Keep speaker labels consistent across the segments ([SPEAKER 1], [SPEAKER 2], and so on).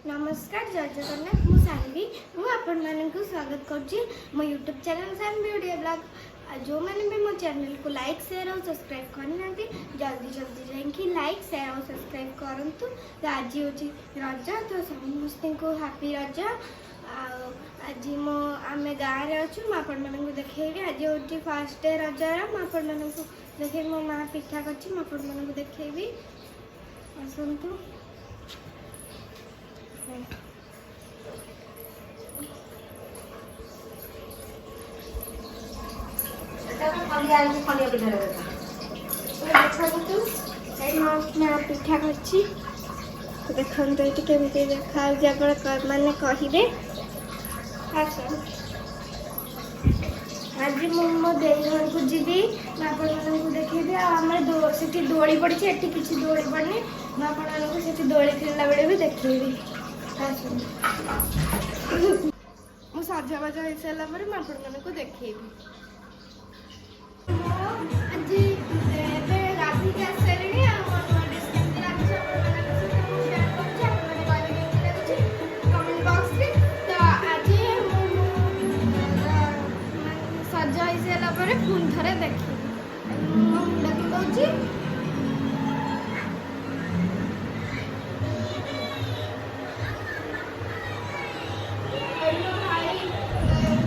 [SPEAKER 1] नमस्कार जय जगन्नाथ मु सानवी मुझे स्वागत करुच्ची मो YouTube channel Sanvi Odia blog. जो मैंने भी मो चैनल को लाइक शेयर और सब्सक्राइब करना जल्दी जल्दी जाकि लाइक शेयर और सब्सक्राइब करूँ। तो आज हूँ रज तो समस्त को हैप्पी रज। आज मो आम गाँव में अच्छु मुझे देखी आज हूँ फर्स्ट डे रजार मुझे देखे मो माँ पिठा कर देखी आसतु। पिठा कर देखते ये केमी देखा मैंने कहे आज मो दे घर को जीवी देखेबी आम से दोली पड़ी किसी दोली पड़नी मुझे दोली खेलला बेले भी देखेबी। मु सजबाज हो सारा पर मुझे देखेबी। पुणी थे देखी मुझे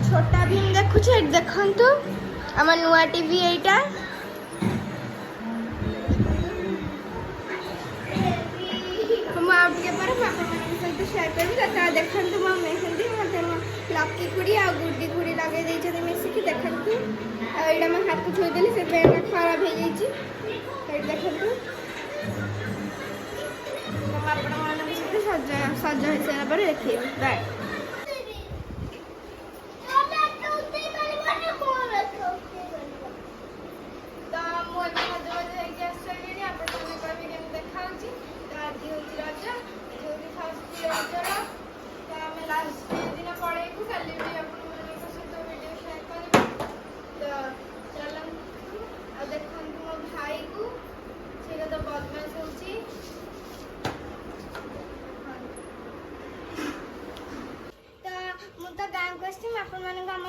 [SPEAKER 1] छोटा भीम देखुचे देखु आम नुआ टीवी एटा सहित शेयर करी देखते मो मेहंदी मत लकी खुड़ी आ गुड्डी खुड़ी लगे मिसिकी देखते यहाँ मैं हाथ छुईदेली से खराब हो जाइए देखते सज हो सारा देखिए बाय।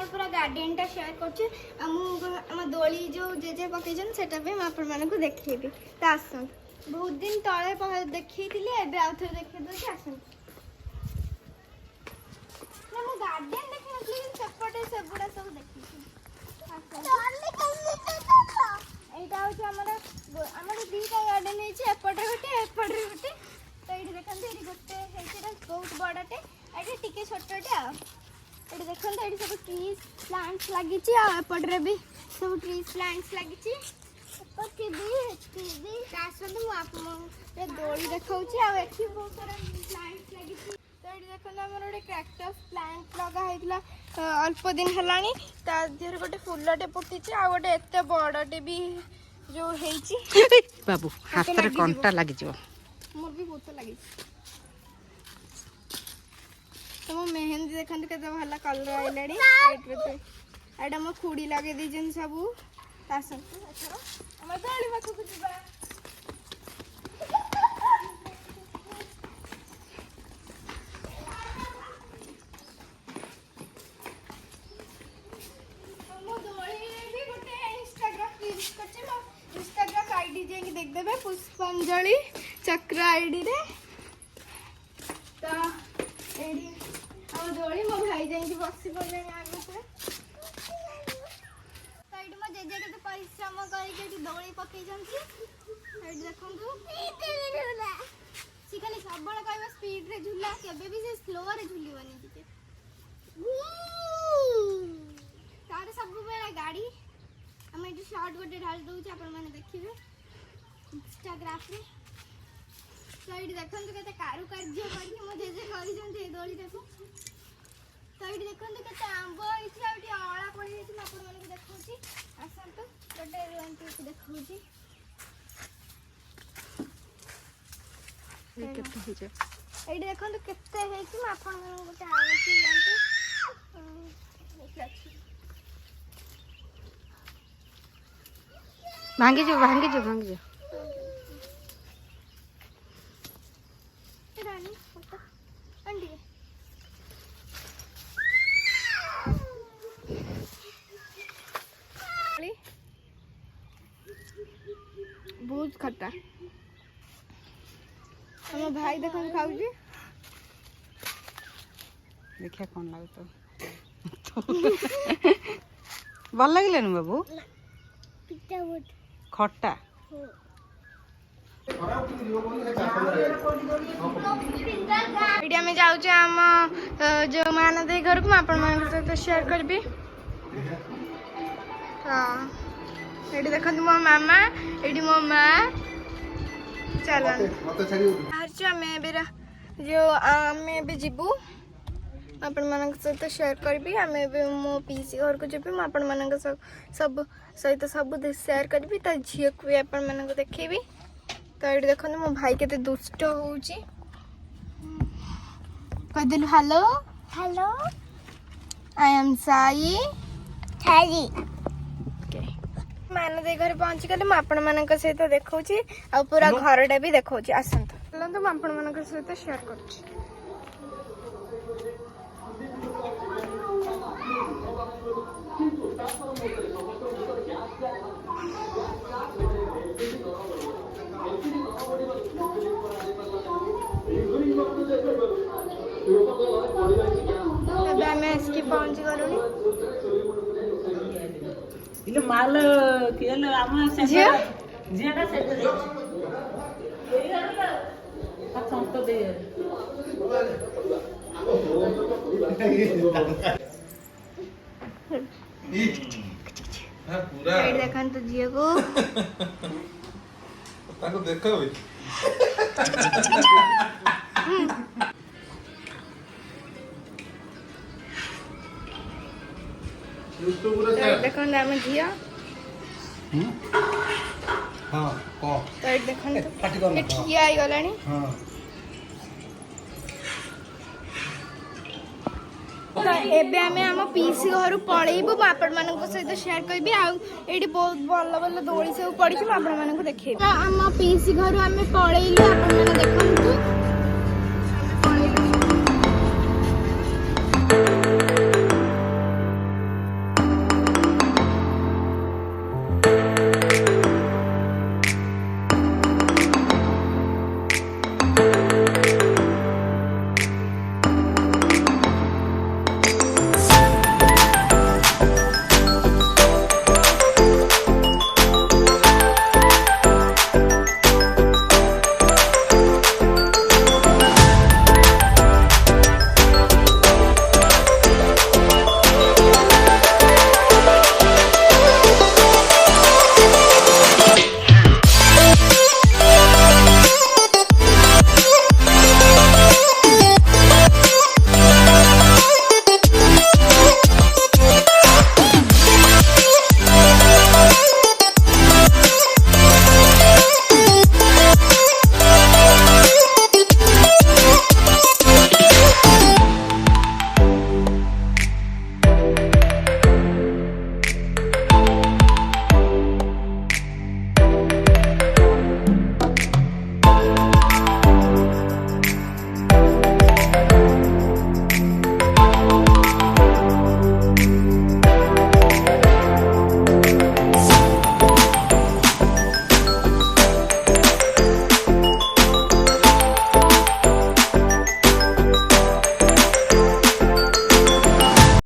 [SPEAKER 1] पूरा गार्डन टा शेयर कर दोली जो जेजे पकईन से आपको देखी आस बहुत दिन तले देखी आउ थे देखी आस गार्डन देखी सेपटे से गुड़ा सब देखी दीटा गार्डन एपटे गोटे एपटे गोटे तो ये देखते गोटे बहुत बड़े ये टे छोटे ये देखते ये सब ट्रीज प्लांट्स लगी एपटे भी सब ट्रीज प्लांट्स लगी दोली देखा बहुत सारा प्लांट्स लगी। तो ये देखते आम गोटे कैक्टस प्लांट लगा अल्प दिन है गोटे फुलटे फुटी आ गोटे एत बड़े भी जो
[SPEAKER 2] बाबू हाथ रे कंटा लगी
[SPEAKER 1] मोर भी बहुत लगी। तो मो मेहंदी देखते के भला कलर आइला मो खुड़ी लगे दीजन सब दोली पाखक जा देखदेवे पुष्पांजलि चक्र आईडी रे तो दोली मो भाई जाइए बसी पड़े आगे से मो जेजे के परिश्रम करके दोली पकई देखु सी खाली सब कह स्पीड रे झूला केबे भी से स्लो रे झूलिबनी तार सब बेला गाड़ी आम ये शॉर्ट गोटे ढाल दूचे आपने देखिए इंस्टाग्राम रे। तो ये देखते के कारुकार्य करके मो जेजे कर दोली देखो। तो ये देखते के आंब ये अला पड़ी आपको देखा आसतु गोटे देखा ये देखो केते गोटे
[SPEAKER 2] भांगी जो भांगी जो भांगी जो
[SPEAKER 1] खट्टा हम भाई देख खाऊजी
[SPEAKER 2] देखिए कौन लगे तो भल लगे बाबू खट्टा
[SPEAKER 1] वीडियो में जाऊँ आम जो मान दे घर को आपण सहित शेयर करी हाँ ये देखो मो मामा ये मो माँ चल जो आम जीवु आपण सहित शेयर करी आम मो पीसी घर को जीवी आपण सब सहित सब शेयर करी तो झील को भी आपण देखेबी तो ये देखो मो भाई केते दुष्ट होउची कहिदेलु hello hello I am Sai Sai मान दे घर पहुंच गले मु आपण मानक सहित देखौची आ पूरा घरटा भी देखौची आसंत चलंतु मु आपण मानक सहित शेयर करछि ଏବେ ଆମେ ଆସିକି ପହଞ୍ଚି ଗଲୁଣି
[SPEAKER 3] इले माल केले आमा
[SPEAKER 1] झियो
[SPEAKER 3] जेटा सेटे दे तो दे
[SPEAKER 1] पूरा साइड देखन तो झियो को
[SPEAKER 4] ताको देखो बे
[SPEAKER 1] देखन हम झियो
[SPEAKER 4] हां को
[SPEAKER 1] तो ये देखन तो ठिया आई गलानी
[SPEAKER 4] हां
[SPEAKER 1] एबे आमे हम पीसी घर पळेइबु आपण मानक सहित शेयर करबी आ एडी बहुत भल भल दोली सब पड़ी छी आपण मानक देखेबी हम पीसी घर आमे पळेइलु आपण माने देखो